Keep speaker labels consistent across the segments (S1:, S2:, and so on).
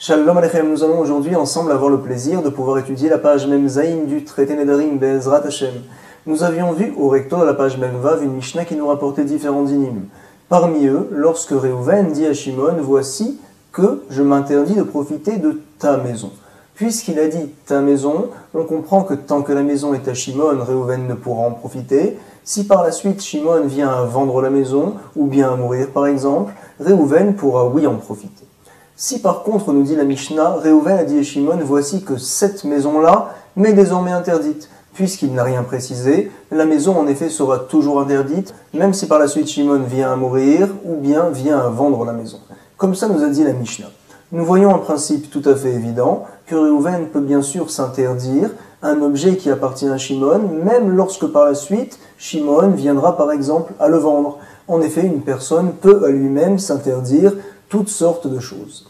S1: Shalom Aleichem, nous allons aujourd'hui ensemble avoir le plaisir de pouvoir étudier la page Mem Zayin du traité Nedarim Be'ezrat Hashem. Nous avions vu au recto de la page Mem Vav une Mishnah qui nous rapportait différents dinim. Parmi eux, lorsque Réhouven dit à Shimon, voici que je m'interdis de profiter de ta maison. Puisqu'il a dit ta maison, on comprend que tant que la maison est à Shimon, Réhouven ne pourra en profiter. Si par la suite Shimon vient à vendre la maison, ou bien à mourir par exemple, Réhouven pourra oui en profiter. Si par contre, nous dit la Mishnah, Réhouven a dit à Shimon, voici que cette maison-là m'est désormais interdite. Puisqu'il n'a rien précisé, la maison en effet sera toujours interdite, même si par la suite Shimon vient à mourir, ou bien vient à vendre la maison. Comme ça nous a dit la Mishnah. Nous voyons un principe tout à fait évident, que Réhouven peut bien sûr s'interdire un objet qui appartient à Shimon, même lorsque par la suite, Shimon viendra par exemple à le vendre. En effet, une personne peut à lui-même s'interdire toutes sortes de choses.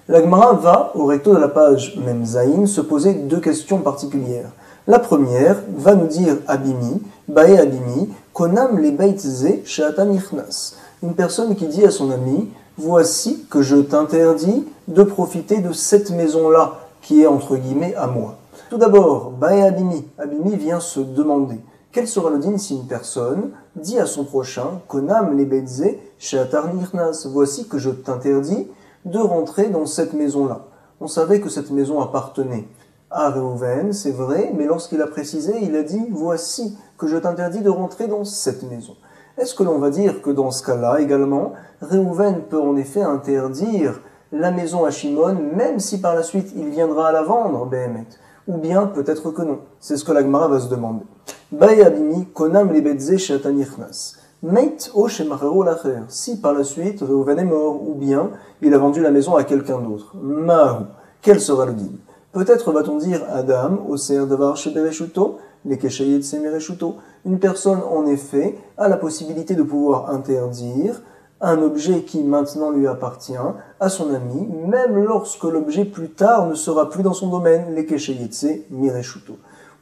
S1: La Gemara va, au recto de la page Mem Zayin, se poser deux questions particulières. La première va nous dire Abimi, Bae Abimi, Konam le Beit Ze She'ata Nichnas. Une personne qui dit à son ami, voici que je t'interdis de profiter de cette maison-là, qui est entre guillemets à moi. Tout d'abord, Bae Abimi, Abimi vient se demander, quel sera le din si une personne dit à son prochain, Konam le Beit Ze She'ata Nichnas, voici que je t'interdis de rentrer dans cette maison-là. On savait que cette maison appartenait à Réhouven, c'est vrai, mais lorsqu'il a précisé, il a dit « Voici que je t'interdis de rentrer dans cette maison ». Est-ce que l'on va dire que dans ce cas-là également, Réhouven peut en effet interdire la maison à Shimon, même si par la suite il viendra à la vendre, Behemet? Ou bien peut-être que non. C'est ce que la Gemara va se demander. Bae Abimi, Konam le Beit Ze She'ata Nichnas. Si par la suite Réhouven est mort, ou bien il a vendu la maison à quelqu'un d'autre, Mahu, quel sera le din? Peut-être va-t-on dire Adam, Oser Davar Shebereshuto, les Keshayet Semereshuto. Une personne en effet a la possibilité de pouvoir interdire un objet qui maintenant lui appartient à son ami, même lorsque l'objet plus tard ne sera plus dans son domaine, les Keshayet Semereshuto.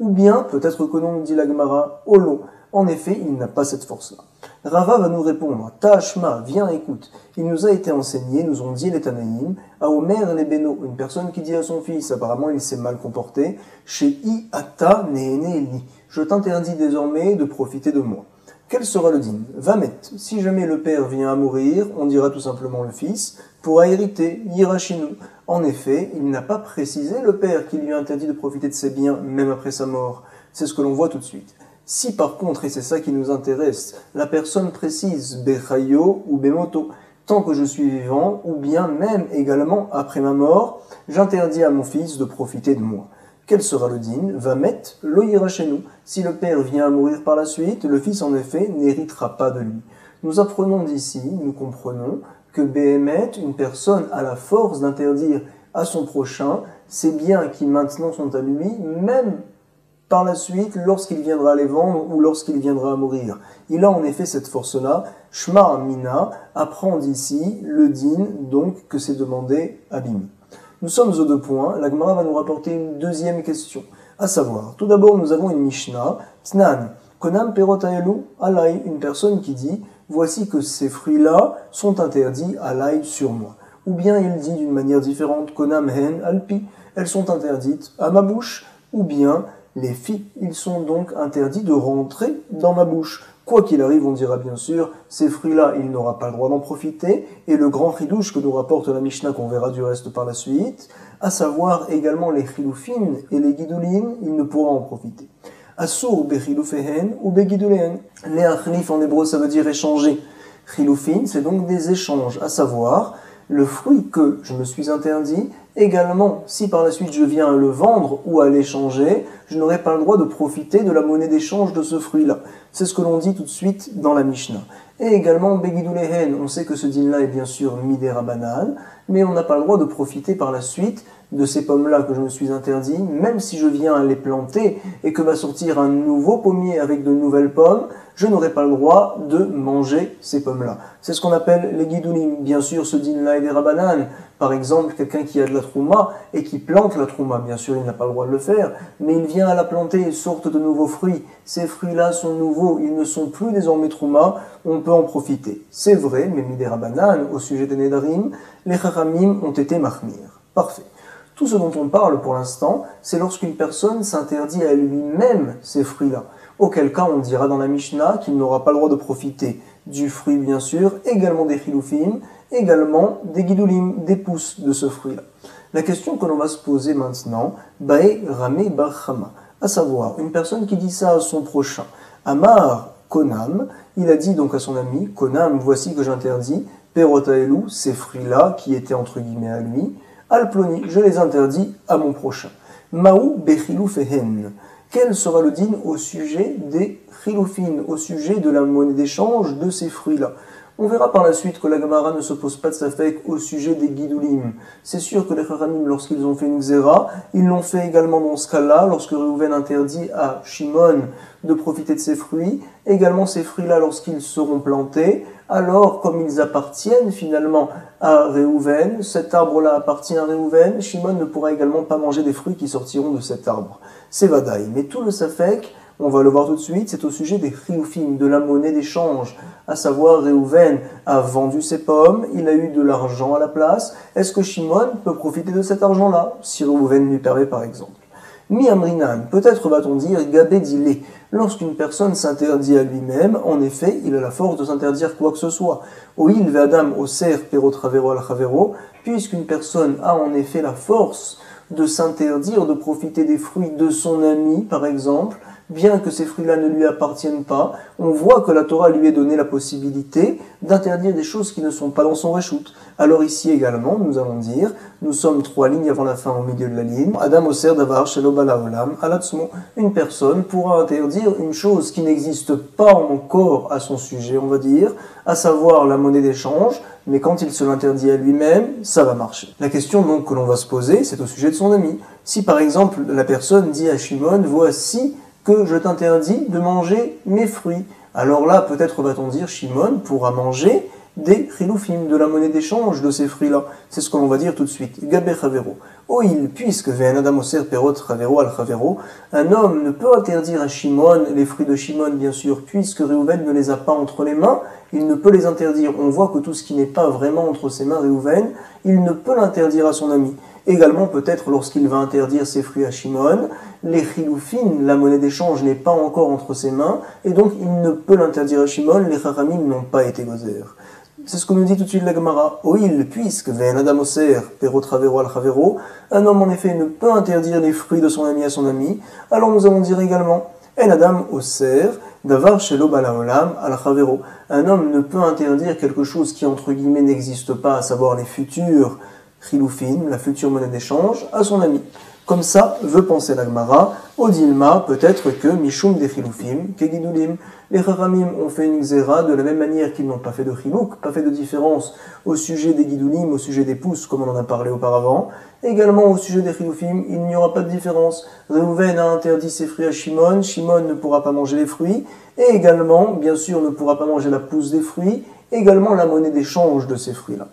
S1: Ou bien, peut-être que non, dit la Gemara, Olo. En effet, il n'a pas cette force-là. Rava va nous répondre, Ta'ashma, viens écoute, il nous a été enseigné, nous ont dit les Tanaïm, à Omer les Beno, une personne qui dit à son fils, apparemment il s'est mal comporté, chez I ata nehene li, je t'interdis désormais de profiter de moi. Quel sera le din? Vamet, si jamais le père vient à mourir, on dira tout simplement le fils, pourra hériter, Yirachinu. En effet, il n'a pas précisé le père qui lui a interdit de profiter de ses biens, même après sa mort. C'est ce que l'on voit tout de suite. Si par contre, et c'est ça qui nous intéresse, la personne précise Bechayo ou Bemoto, tant que je suis vivant, ou bien même également après ma mort, j'interdis à mon fils de profiter de moi. Quel sera le din? Vamet lo yirachenu. Si le père vient à mourir par la suite, le fils en effet n'héritera pas de lui. Nous apprenons d'ici, nous comprenons que Behemet, une personne a la force d'interdire à son prochain ses biens qui maintenant sont à lui, même par la suite, lorsqu'il viendra les vendre ou lorsqu'il viendra à mourir. Il a en effet cette force-là. Shma Amina apprend d'ici le din, donc, que c'est demandé à Bimi. Nous sommes aux deux points. La Gemara va nous rapporter une deuxième question. À savoir, tout d'abord, nous avons une Mishnah, Tnan, Konam Perot Aelu Alay, une personne qui dit, voici que ces fruits-là sont interdits Alay sur moi. Ou bien il dit d'une manière différente, Konam Hen Alpi, elles sont interdites à ma bouche, ou bien les filles, ils sont donc interdits de rentrer dans ma bouche. Quoi qu'il arrive, on dira bien sûr, ces fruits-là, il n'aura pas le droit d'en profiter. Et le grand chidouche que nous rapporte la Mishnah, qu'on verra du reste par la suite, à savoir également les chiloufines et les guidoulines, il ne pourra en profiter. Assour bechiloufehen ou beguidouléen. Les achlif en hébreu, ça veut dire échanger. Chiloufines, c'est donc des échanges, à savoir le fruit que je me suis interdit. Également, si par la suite je viens à le vendre ou à l'échanger, je n'aurai pas le droit de profiter de la monnaie d'échange de ce fruit-là. C'est ce que l'on dit tout de suite dans la Mishnah. Et également, Begidulehen, on sait que ce din-là est bien sûr Midera Banane, mais on n'a pas le droit de profiter par la suite de ces pommes-là que je me suis interdit, même si je viens à les planter et que va sortir un nouveau pommier avec de nouvelles pommes, je n'aurai pas le droit de manger ces pommes-là. C'est ce qu'on appelle les guidoulim. Bien sûr, ce din-là est des rabanan. Par exemple, quelqu'un qui a de la trouma et qui plante la trouma, bien sûr, il n'a pas le droit de le faire, mais il vient à la planter et sortent de nouveaux fruits. Ces fruits-là sont nouveaux, ils ne sont plus désormais trouma, on peut en profiter. C'est vrai, mais midera banan, au sujet des nedarim, les chachamim ont été mahmir. Parfait. Tout ce dont on parle pour l'instant, c'est lorsqu'une personne s'interdit à lui-même ces fruits-là. Auquel cas, on dira dans la Mishnah qu'il n'aura pas le droit de profiter du fruit, bien sûr, également des chilufim, également des guidulim, des pousses de ce fruit-là. La question que l'on va se poser maintenant, Bae Rame Bar Chama, à savoir, une personne qui dit ça à son prochain, Amar Konam, il a dit donc à son ami, Konam, voici que j'interdis, Perotaelu, ces fruits-là, qui étaient entre guillemets à lui, Alploni, je les interdis à mon prochain. Maou Bechilou Fehen, quel sera le din au sujet des chilufin, au sujet de la monnaie d'échange de ces fruits-là? On verra par la suite que la Gemara ne se pose pas de safek au sujet des guidulim. C'est sûr que les Chachamim, lorsqu'ils ont fait une xéra, ils l'ont fait également dans ce cas-là, lorsque Réhouven interdit à Shimon de profiter de ces fruits, également ces fruits-là lorsqu'ils seront plantés, alors comme ils appartiennent finalement à Réhouven, cet arbre-là appartient à Réhouven, Shimon ne pourra également pas manger des fruits qui sortiront de cet arbre. C'est Vadaï. Mais tout le safek, on va le voir tout de suite, c'est au sujet des chilufim, de la monnaie d'échange. À savoir, Réhouven a vendu ses pommes, il a eu de l'argent à la place. Est-ce que Shimon peut profiter de cet argent-là, si Réhouven lui permet par exemple? Mi amrinan, peut-être va-t-on dire gabé dilé. Lorsqu'une personne s'interdit à lui-même, en effet, il a la force de s'interdire quoi que ce soit. Oil ve'adam oser pero travero al chavero, puisqu'une personne a en effet la force de s'interdire de profiter des fruits de son ami, par exemple, bien que ces fruits-là ne lui appartiennent pas, on voit que la Torah lui a donné la possibilité d'interdire des choses qui ne sont pas dans son reshoot. Alors ici également, nous allons dire, nous sommes 3 lignes avant la fin au milieu de la ligne. Adam Oser Davar Shelo Bala Olam Alatzmo. Une personne pourra interdire une chose qui n'existe pas encore à son sujet, on va dire, à savoir la monnaie d'échange, mais quand il se l'interdit à lui-même, ça va marcher. La question donc que l'on va se poser, c'est au sujet de son ami. Si par exemple la personne dit à Shimon, voici que je t'interdis de manger mes fruits. Alors là, peut-être va-t-on dire, Shimon pourra manger des chilufim, de la monnaie d'échange de ces fruits-là. C'est ce que l'on va dire tout de suite. Gabé chavero. Oil, puisque ve'en adam oser perot chavero al chavero, un homme ne peut interdire à Shimon, les fruits de Shimon bien sûr, puisque Réhouven ne les a pas entre les mains, il ne peut les interdire. On voit que tout ce qui n'est pas vraiment entre ses mains, Réhouven, il ne peut l'interdire à son ami. Également, peut-être, lorsqu'il va interdire ses fruits à Shimon, les chilufin, la monnaie d'échange, n'est pas encore entre ses mains, et donc il ne peut l'interdire à Shimon, les chachamim n'ont pas été gozer. C'est ce que nous dit tout de suite la Gemara. Oil, puisque ve'en adam oser pero travero al chavero, un homme en effet ne peut interdire les fruits de son ami à son ami, alors nous allons dire également, en adam oser davar shelo bala olam al chavero. Un homme ne peut interdire quelque chose qui entre guillemets n'existe pas, à savoir les futurs chilufin, la future monnaie d'échange, à son ami. Comme ça, veut penser la Gemara, au Dilma, peut-être que Mishum des chilufim, kegidulim. Les Chachamim ont fait une xéra de la même manière qu'ils n'ont pas fait de chilouk, pas fait de différence au sujet des guidulim, au sujet des pousses, comme on en a parlé auparavant. Également au sujet des chilufim, il n'y aura pas de différence. Réhouven a interdit ses fruits à Shimon, Shimon ne pourra pas manger les fruits, et également, bien sûr, ne pourra pas manger la pousse des fruits, également la monnaie d'échange de ces fruits-là.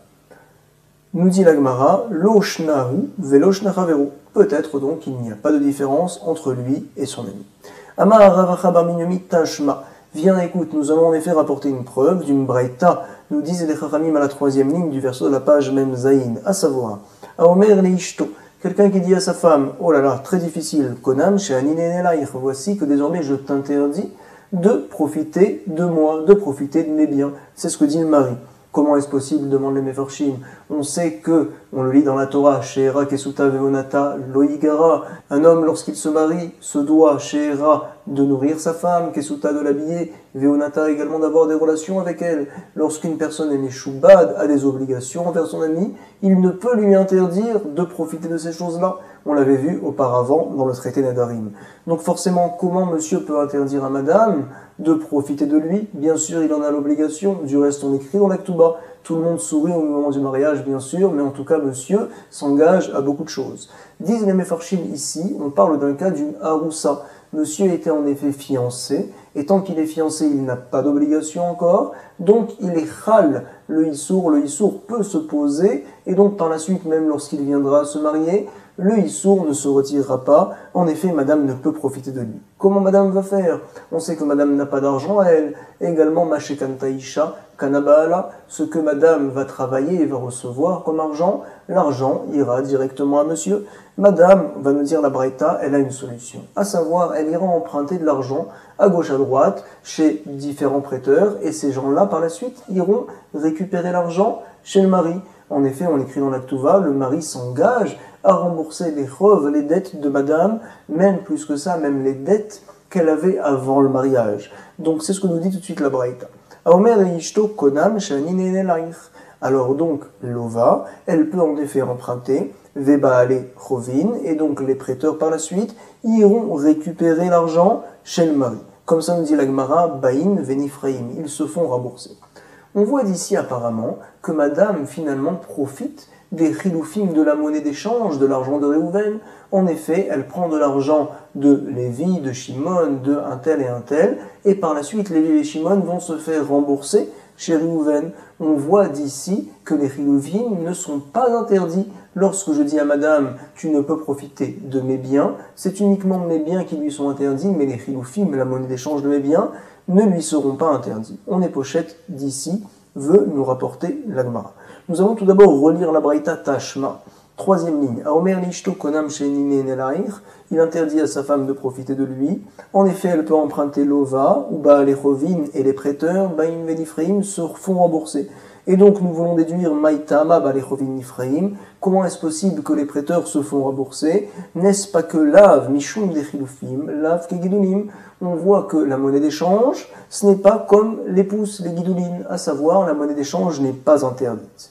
S1: Nous dit la Gemara, lo shnahu velo shnachavero. Peut-être donc qu'il n'y a pas de différence entre lui et son ami. Amar Ravacha bar Minyomi Tashma. Viens, écoute, nous allons en effet rapporter une preuve d'une braïta, nous disent les Chachamim à la 3e ligne du verset de la page Mem Zayin, à savoir, Aomer leishto, quelqu'un qui dit à sa femme, oh là là, très difficile, Konam she'ani ne'elaich, voici que désormais je t'interdis de profiter de moi, de profiter de mes biens. C'est ce que dit le mari. Comment est-ce possible, demande les Mefarshim. On sait que, on le lit dans la Torah, She'era kesuta veonata loigara. Un homme, lorsqu'il se marie, se doit, She'era, de nourrir sa femme, kesuta de l'habiller, veonata également d'avoir des relations avec elle. Lorsqu'une personne est meshubad, a des obligations envers son ami, il ne peut lui interdire de profiter de ces choses-là. On l'avait vu auparavant dans le traité Nadarim. Donc forcément, comment monsieur peut interdire à madame de profiter de lui? Bien sûr, il en a l'obligation. Du reste, on écrit dans l'Aktuba. Tout le monde sourit au moment du mariage, bien sûr, mais en tout cas, monsieur s'engage à beaucoup de choses. Disent les Mefarshim ici, on parle d'un cas d'une haroussa. Monsieur était en effet fiancé, et tant qu'il est fiancé, il n'a pas d'obligation encore, donc il est chal, le issour peut se poser, et donc par la suite, même lorsqu'il viendra se marier, le issour ne se retirera pas. En effet, madame ne peut profiter de lui. Comment madame va faire? On sait que madame n'a pas d'argent à elle. Également, Mashekantaïcha, Kanabala, ce que madame va travailler et va recevoir comme argent, l'argent ira directement à monsieur. Madame, va nous dire la Braïta, elle a une solution. À savoir, elle ira emprunter de l'argent à gauche à droite chez différents prêteurs et ces gens-là, par la suite, iront récupérer l'argent chez le mari. En effet, on écrit dans la Ktuva, le mari s'engage à rembourser les chov, les dettes de madame, même plus que ça, même les dettes qu'elle avait avant le mariage. Donc c'est ce que nous dit tout de suite la Braïta. Alors donc, l'ova, elle peut en effet emprunter, Vebaale Chovin, et donc les prêteurs par la suite iront récupérer l'argent chez le mari. Comme ça nous dit la Gemara, Baïn Venifraim, ils se font rembourser. On voit d'ici apparemment que madame finalement profite des chiloufim de la monnaie d'échange, de l'argent de Réhouven. En effet, elle prend de l'argent de Lévi, de Shimon, de un tel, et par la suite, Lévi et Shimon vont se faire rembourser chez Réhouven. On voit d'ici que les chiloufim ne sont pas interdits. Lorsque je dis à madame, tu ne peux profiter de mes biens, c'est uniquement mes biens qui lui sont interdits, mais les chiloufim, la monnaie d'échange de mes biens, ne lui seront pas interdits. On est pochette d'ici, veut nous rapporter la Gemara. Nous allons tout d'abord relire la Braïta Tashma. Troisième ligne. Aomer lishto konam shenine nelair. Il interdit à sa femme de profiter de lui. En effet, elle peut emprunter l'ova, ou Baal Chovin et les prêteurs, Baïn Venifraim, se font rembourser. Et donc nous voulons déduire Maïtama Baal Chovin Nifraim. Comment est-ce possible que les prêteurs se font rembourser? N'est-ce pas que lav mishum de chilufim, lav kegidulim? On voit que la monnaie d'échange, ce n'est pas comme les pousses, les guidolines, à savoir la monnaie d'échange n'est pas interdite.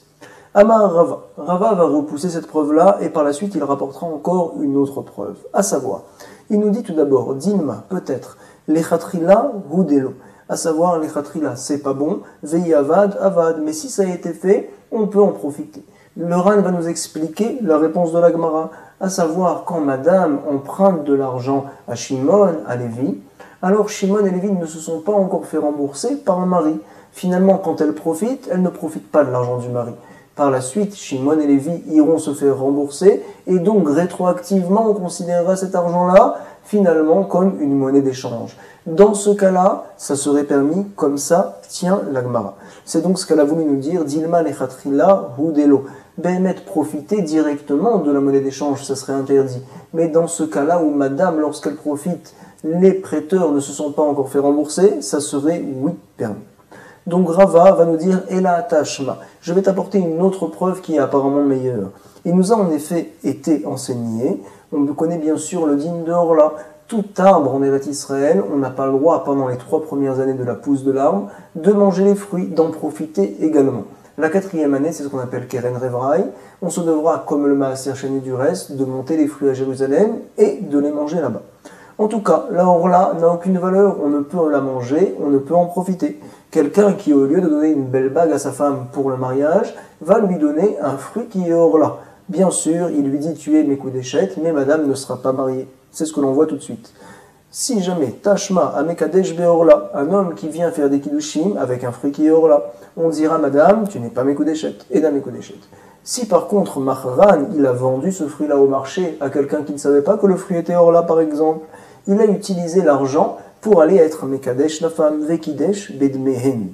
S1: Amar Rava. Rava va repousser cette preuve-là et par la suite il rapportera encore une autre preuve. À savoir, il nous dit tout d'abord, Dilma, peut-être, lechatrila hudelo. À savoir, lechatrila, c'est pas bon, vei avad, avad. Mais si ça a été fait, on peut en profiter. Le Ran va nous expliquer la réponse de la Gemara, à savoir quand madame emprunte de l'argent à Shimon, à Lévi, alors Shimon et Lévi ne se sont pas encore fait rembourser par le mari. Finalement, quand elle ne profite pas de l'argent du mari. Par la suite, Shimon et Lévi iront se faire rembourser, et donc rétroactivement, on considérera cet argent-là, finalement, comme une monnaie d'échange. Dans ce cas-là, ça serait permis, comme ça tient la Gemara. C'est donc ce qu'elle a voulu nous dire, Dilma lechatrila hudelo. Bémet profiter directement de la monnaie d'échange, ça serait interdit. Mais dans ce cas-là où madame, lorsqu'elle profite, les prêteurs ne se sont pas encore fait rembourser, ça serait oui permis. Donc Rava va nous dire Ela Tashma. Je vais t'apporter une autre preuve qui est apparemment meilleure. Il nous a en effet été enseigné, on connaît bien sûr le din de Orla. Tout arbre en Eretz Israël, on n'a pas le droit pendant les 3 premières années de la pousse de l'arbre de manger les fruits, d'en profiter également. La 4e année, c'est ce qu'on appelle Keren Revraï. On se devra, comme le Maaser Sheni du reste, de monter les fruits à Jérusalem et de les manger là-bas. En tout cas, la orla n'a aucune valeur, on ne peut la manger, on ne peut en profiter. Quelqu'un qui, au lieu de donner une belle bague à sa femme pour le mariage, va lui donner un fruit qui est orla. Bien sûr, il lui dit tu es mes coups d'échette, mais madame ne sera pas mariée. C'est ce que l'on voit tout de suite. Si jamais Tashma Amekadesh Beorla, un homme qui vient faire des kiddushim avec un fruit qui est orla, on dira madame, tu n'es pas mes coups d'échette, et mes coups d'échette. Si par contre Mahran, il a vendu ce fruit-là au marché à quelqu'un qui ne savait pas que le fruit était orla par exemple, il a utilisé l'argent pour aller être Mekadesh la femme, Vekidesh Bedmehen.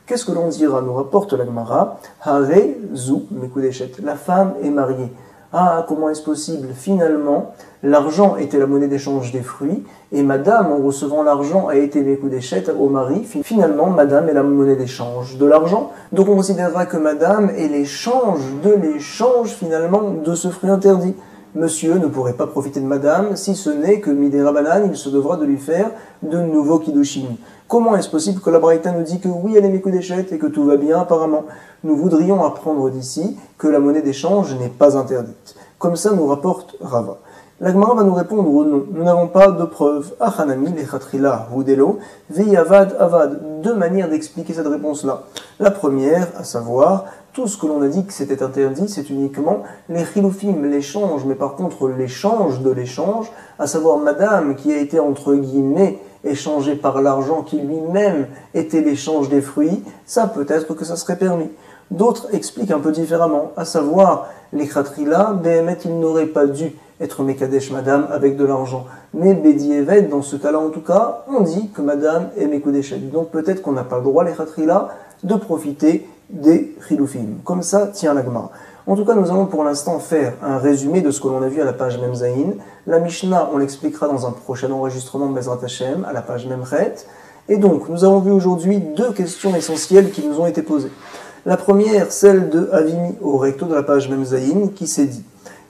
S1: Qu'est-ce que l'on dira? Nous rapporte la Gemara, Hare Zu Mekudeshet, la femme est mariée. Ah, comment est-ce possible? Finalement, l'argent était la monnaie d'échange des fruits, et madame, en recevant l'argent, a été Mekudeshet au mari. Finalement, madame est la monnaie d'échange de l'argent. Donc on considérera que madame est l'échange finalement de ce fruit interdit. Monsieur ne pourrait pas profiter de madame, si ce n'est que Midera Banan, il se devra de lui faire de nouveaux kiddushim. Comment est-ce possible que la Braïta nous dit que oui, elle est Mekudeshet et que tout va bien apparemment? Nous voudrions apprendre d'ici que la monnaie d'échange n'est pas interdite. Comme ça nous rapporte Rava. La Gemara va nous répondre non. Nous n'avons pas de preuve. Achanami lechatrila hudelo veyavad avad. Deux manières d'expliquer cette réponse-là. La première, à savoir, tout ce que l'on a dit que c'était interdit, c'est uniquement les chiloufim, l'échange, mais par contre l'échange de l'échange, à savoir madame qui a été entre guillemets échangée par l'argent qui lui-même était l'échange des fruits, ça peut être que ça serait permis. D'autres expliquent un peu différemment, à savoir, les khatrila, Behemet, il n'aurait pas dû être Mekadesh Madame avec de l'argent. Mais Bedieved, dans ce cas-là en tout cas, on dit que Madame est Mekudeshet. Donc peut-être qu'on n'a pas le droit, les khatrila, de profiter des chiloufim. Comme ça, tient la Gemara. En tout cas, nous allons pour l'instant faire un résumé de ce que l'on a vu à la page Memzaïn. La Mishnah, on l'expliquera dans un prochain enregistrement de Bezrat Hashem, à la page Memchet. Et donc, nous avons vu aujourd'hui deux questions essentielles qui nous ont été posées. La première, celle de Avimi au recto de la page Memzaïn, qui s'est dit: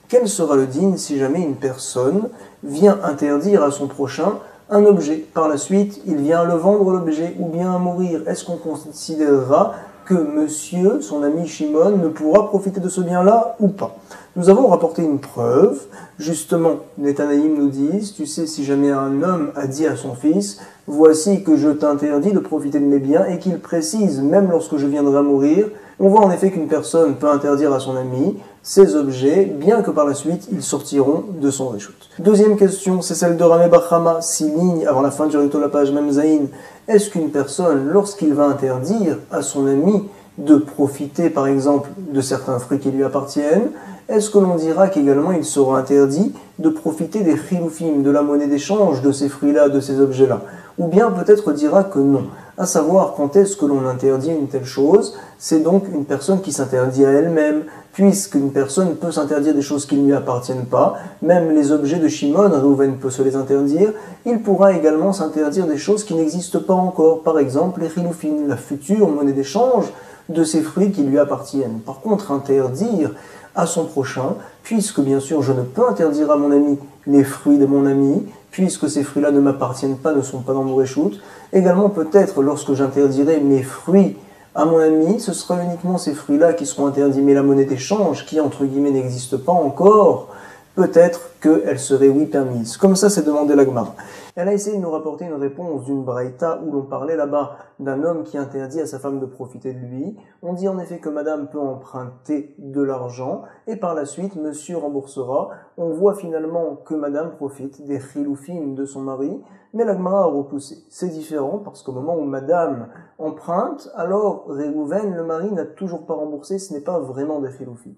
S1: quel sera le din si jamais une personne vient interdire à son prochain un objet? Par la suite, il vient le vendre l'objet ou bien mourir. Est-ce qu'on considérera que monsieur, son ami Shimon, ne pourra profiter de ce bien-là ou pas? Nous avons rapporté une preuve. Justement, les Tanaïm nous disent, tu sais, si jamais un homme a dit à son fils, voici que je t'interdis de profiter de mes biens, et qu'il précise, même lorsque je viendrai à mourir, on voit en effet qu'une personne peut interdire à son ami ces objets, bien que par la suite, ils sortiront de son réchoute. Deuxième question, c'est celle de Ramé Bachama, 6 lignes avant la fin du recto de la page Memzaïn. Est-ce qu'une personne, lorsqu'il va interdire à son ami de profiter, par exemple, de certains fruits qui lui appartiennent, est-ce que l'on dira qu'également il sera interdit de profiter des chiloufim, de la monnaie d'échange, de ces fruits-là, de ces objets-là? Ou bien peut-être dira que non. À savoir, quand est-ce que l'on interdit une telle chose? C'est donc une personne qui s'interdit à elle-même, puisqu'une personne peut s'interdire des choses qui ne lui appartiennent pas, même les objets de Shimon, Reuven peut se les interdire, il pourra également s'interdire des choses qui n'existent pas encore, par exemple les chiloufim, la future monnaie d'échange de ces fruits qui lui appartiennent. Par contre, interdire à son prochain, puisque bien sûr je ne peux interdire à mon ami les fruits de mon ami, puisque ces fruits-là ne m'appartiennent pas, ne sont pas dans mon réchoute. Également peut-être lorsque j'interdirai mes fruits à mon ami, ce sera uniquement ces fruits-là qui seront interdits, mais la monnaie d'échange, qui entre guillemets n'existe pas encore, peut-être qu'elle serait oui permise. Comme ça, c'est demandé la Gemara. Elle a essayé de nous rapporter une réponse d'une braïta où l'on parlait là-bas d'un homme qui interdit à sa femme de profiter de lui. On dit en effet que madame peut emprunter de l'argent et par la suite, monsieur remboursera. On voit finalement que madame profite des chiloufim de son mari, mais la Gemara a repoussé. C'est différent parce qu'au moment où madame emprunte, alors Réhouven, le mari, n'a toujours pas remboursé, ce n'est pas vraiment des chiloufim.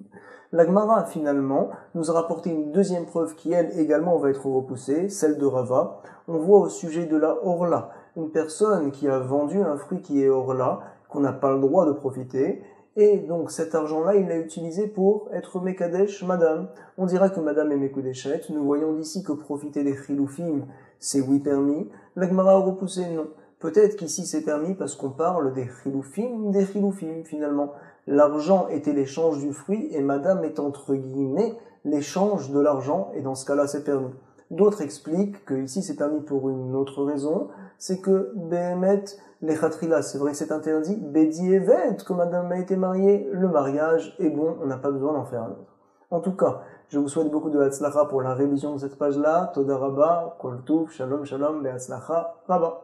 S1: La Gemara, finalement, nous a rapporté une deuxième preuve qui, elle, également va être repoussée, celle de Rava. On voit au sujet de la orla, une personne qui a vendu un fruit qui est orla, qu'on n'a pas le droit de profiter, et donc cet argent-là, il l'a utilisé pour être Mekadesh Madame. On dira que Madame est Mekudeshet. Nous voyons d'ici que profiter des chiloufim, c'est oui permis. La Gemara a repoussé non. Peut-être qu'ici c'est permis parce qu'on parle des chiloufim finalement. L'argent était l'échange du fruit et madame est entre guillemets l'échange de l'argent et dans ce cas-là c'est permis. D'autres expliquent que ici c'est permis pour une autre raison, c'est que Behemet, les khatrila, c'est vrai que c'est interdit, Bedieved, que madame a été mariée, le mariage est bon, on n'a pas besoin d'en faire un autre. En tout cas, je vous souhaite beaucoup de hatzlacha pour la révision de cette page-là, Toda Rabba, Kol Tuv, Shalom Shalom, Behatzlacha, Rabba.